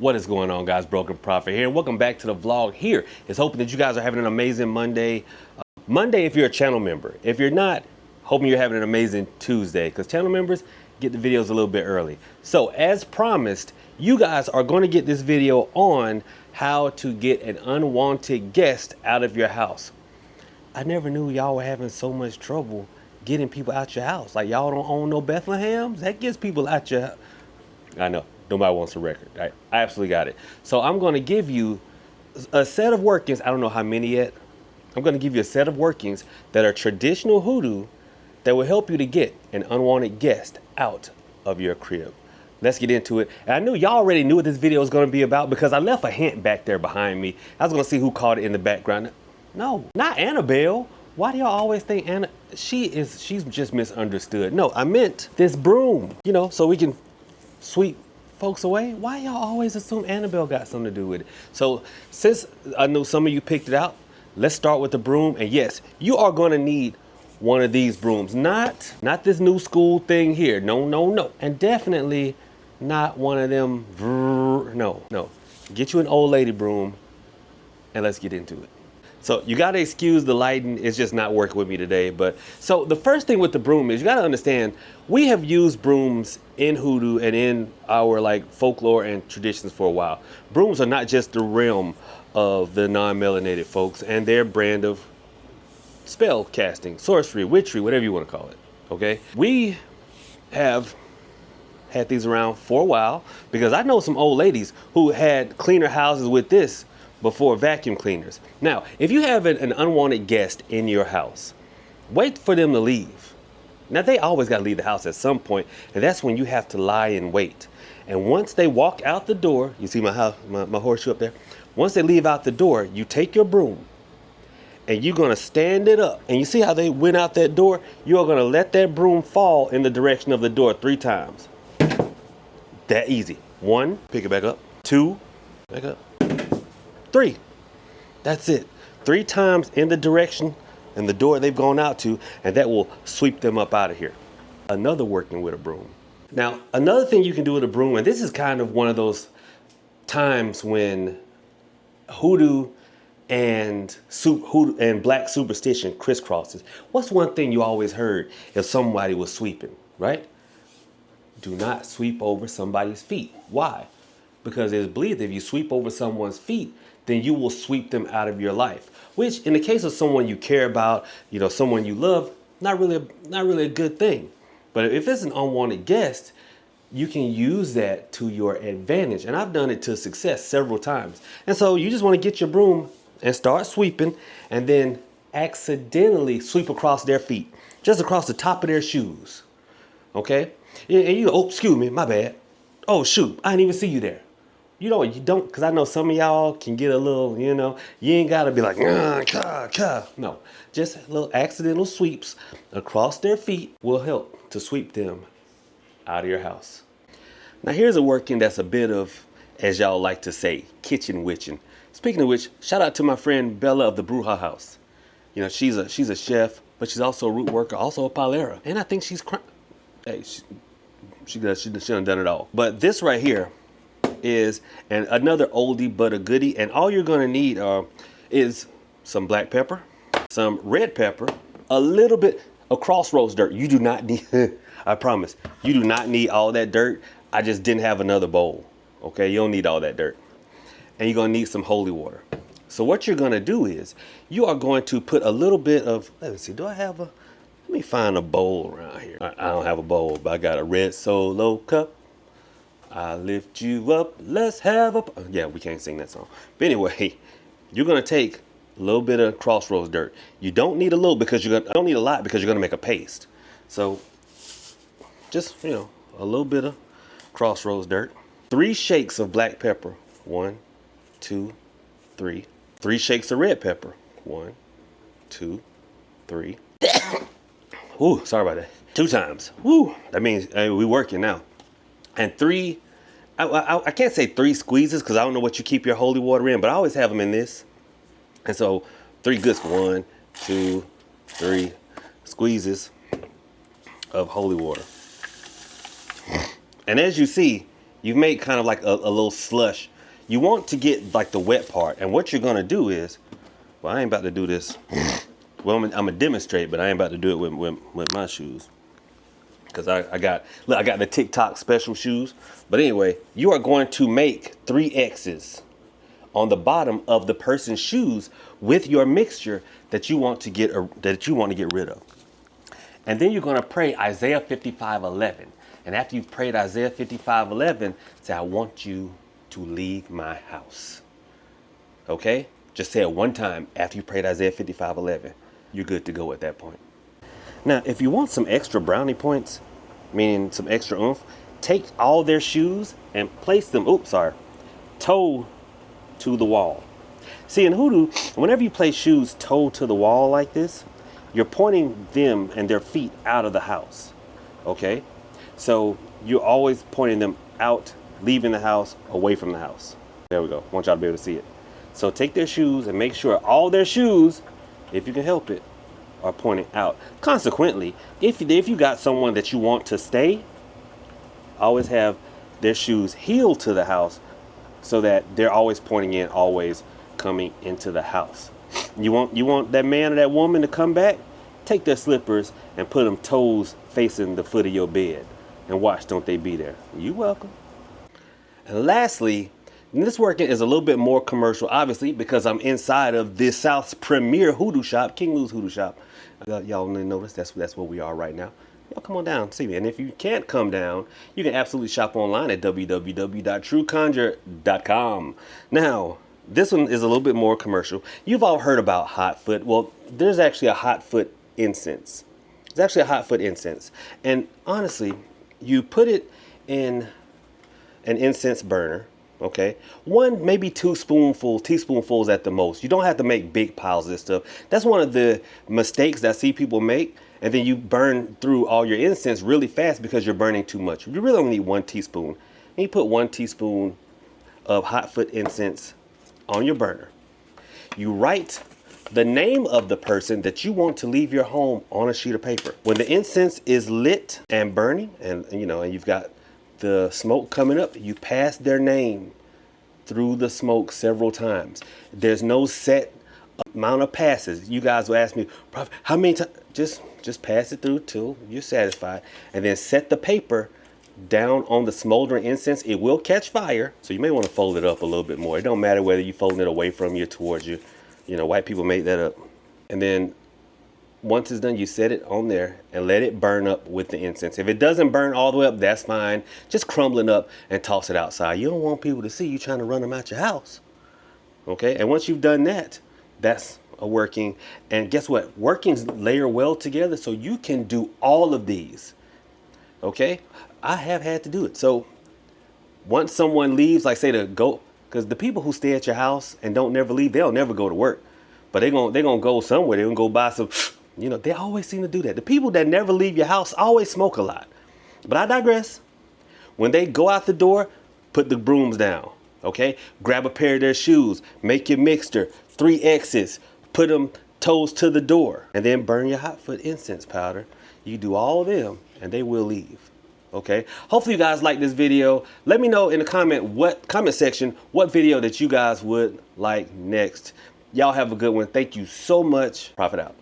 What is going on, guys? Broken Prophet here. Welcome back to the vlog. Here is hoping that you guys are having an amazing Monday. Monday if you're a channel member. If you're not, hoping you're having an amazing Tuesday, because channel members get the videos a little bit early. So as promised, you guys are going to get this video on how to get an unwanted guest out of your house. I never knew y'all were having so much trouble getting people out your house. Like, y'all don't own no Bethlehems? That gets people out your house. I know. Nobody wants a record. I absolutely got it. So I'm going to give you a set of workings. I don't know how many yet. I'm going to give you a set of workings that are traditional hoodoo that will help you to get an unwanted guest out of your crib. Let's get into it. And I knew y'all already knew what this video was going to be about because I left a hint back there behind me. I was going to see who caught it in the background. No, not Annabelle. Why do y'all always think Anna? She's just misunderstood. No, I meant this broom, you know, so we can sweep folks away. Why y'all always assume Annabelle got something to do with it? So since I know some of you picked it out, let's start with the broom. And yes, you are going to need one of these brooms, not this new school thing here. No. And definitely not one of them. No. Get you an old lady broom and let's get into it. So you got to excuse the lighting. It's just not working with me today. But so the first thing with the broom is you got to understand, we have used brooms in hoodoo and in our like folklore and traditions for a while. Brooms are not just the realm of the non-melanated folks and their brand of spell casting, sorcery, witchery, whatever you want to call it. Okay. We have had these around for a while because I know some old ladies who had cleaner houses with this before vacuum cleaners. Now, if you have an unwanted guest in your house, wait for them to leave. Now, they always got to leave the house at some point, and that's when you have to lie in wait. And once they walk out the door, you see my house, my horseshoe up there? Once they leave out the door, you take your broom, and you're going to stand it up. And you see how they went out that door? You're going to let that broom fall in the direction of the door 3 times. That easy. 1, pick it back up. 2, back up. 3. That's it. 3 times in the direction and the door they've gone out to, and that will sweep them up out of here. Another working with a broom. Now, another thing you can do with a broom, and this is kind of one of those times when hoodoo and black superstition crisscrosses. What's one thing you always heard if somebody was sweeping, right? Do not sweep over somebody's feet. Why? Because it's believed that if you sweep over someone's feet, then you will sweep them out of your life. Which, in the case of someone you care about, you know, someone you love, not really a good thing. But if it's an unwanted guest, you can use that to your advantage. And I've done it to success several times. And so you just want to get your broom and start sweeping, and then accidentally sweep across their feet, just across the top of their shoes. Okay? And you go, oh, excuse me, my bad. Oh, shoot, I didn't even see you there. You know, you don't, because I know some of y'all can get a little, you know, you ain't got to be like, no, just little accidental sweeps across their feet will help to sweep them out of your house. Now, here's a working that's a bit of, as y'all like to say, kitchen witching. Speaking of which, shout out to my friend Bella of the Bruja House. You know, she's a chef, but she's also a root worker, also a palera. And I think she's, hey, she done done it all. But this right here is another oldie but a goodie, and all you're gonna need is some black pepper, some red pepper, a little bit of crossroads dirt. You do not need I promise you do not need all that dirt. I just didn't have another bowl. Okay, you don't need all that dirt. And you're gonna need some holy water. So what you're gonna do is you are going to put a little bit of, let me see, let me find a bowl around here. I don't have a bowl, but I got a red solo cup. I lift you up, let's have a... Yeah, we can't sing that song. But anyway, you're going to take a little bit of crossroads dirt. You don't need a little because don't need a lot because you're going to make a paste. So just, you know, a little bit of crossroads dirt. 3 shakes of black pepper. 1, 2, 3. 3 shakes of red pepper. 1, 2, 3. Ooh, sorry about that. 2 times. Woo, that means we working now. And 3, I can't say 3 squeezes because I don't know what you keep your holy water in, but I always have them in this. And so 3 good, 1, 2, 3 squeezes of holy water. And as you see, You've made kind of like a little slush. You want to get like the wet part. And what you're gonna do is, well, I ain't about to do this. Well, I'm gonna demonstrate, but I ain't about to do it with my shoes. Because I got the TikTok special shoes. But anyway, you are going to make 3 X's on the bottom of the person's shoes with your mixture that you want to get rid of. And then you're going to pray Isaiah 55:11. And after you've prayed Isaiah 55:11, say, I want you to leave my house. Okay? Just say it one time after you prayed Isaiah 55:11. You're good to go at that point. Now, if you want some extra brownie points, meaning some extra oomph, take all their shoes and place them, toe to the wall. See, in Hoodoo, whenever you place shoes toe to the wall like this, you're pointing them and their feet out of the house. Okay? So you're always pointing them out, leaving the house, away from the house. There we go. I want y'all to be able to see it. So take their shoes and make sure all their shoes, if you can help it, are pointing out. Consequently, if you got someone that you want to stay, always have their shoes heeled to the house so that they're always pointing in, always coming into the house. You want that man or that woman to come back? Take their slippers and put them toes facing the foot of your bed and watch, don't they be there? You welcome. And lastly, and this working is a little bit more commercial, obviously, because I'm inside of this South's premier hoodoo shop, King Lou's Hoodoo Shop. Y'all notice that's where we are right now. Y'all come on down, see me. And if you can't come down, you can absolutely shop online at www.trueconjure.com. Now, this one is a little bit more commercial. You've all heard about hot foot. Well, there's actually a hot foot incense. It's actually a hot foot incense. And honestly, you put it in an incense burner. Okay, 1, maybe 2 teaspoonfuls at the most. You don't have to make big piles of this stuff. That's one of the mistakes that I see people make. And then you burn through all your incense really fast because you're burning too much. You really only need 1 teaspoon. And you put 1 teaspoon of hot foot incense on your burner. You write the name of the person that you want to leave your home on a sheet of paper. When the incense is lit and burning, and you've got the smoke coming up, you pass their name through the smoke several times. There's no set amount of passes. You guys will ask me, Prophet, how many times? Just pass it through till you're satisfied, and then set the paper down on the smoldering incense. It will catch fire, so you may want to fold it up a little bit more. It don't matter whether you're folding it away from you, towards you. White people make that up. And then once it's done, you set it on there and let it burn up with the incense. If it doesn't burn all the way up, that's fine. Just crumble it up and toss it outside. You don't want people to see you trying to run them out your house. Okay? And once you've done that, that's a working. And guess what? Workings layer well together, so you can do all of these. Okay? I have had to do it. So once someone leaves, like say to go, because the people who stay at your house and don't never leave, they'll never go to work. But they're gonna go somewhere. They're gonna go buy some. They always seem to do that. The people that never leave your house always smoke a lot. But I digress. When they go out the door, put the brooms down. Okay? Grab a pair of their shoes. Make your mixture. 3 X's. Put them toes to the door. And then burn your hot foot incense powder. You do all of them and they will leave. Okay? Hopefully you guys like this video. Let me know in the comment section what video that you guys would like next. Y'all have a good one. Thank you so much. Prophet out.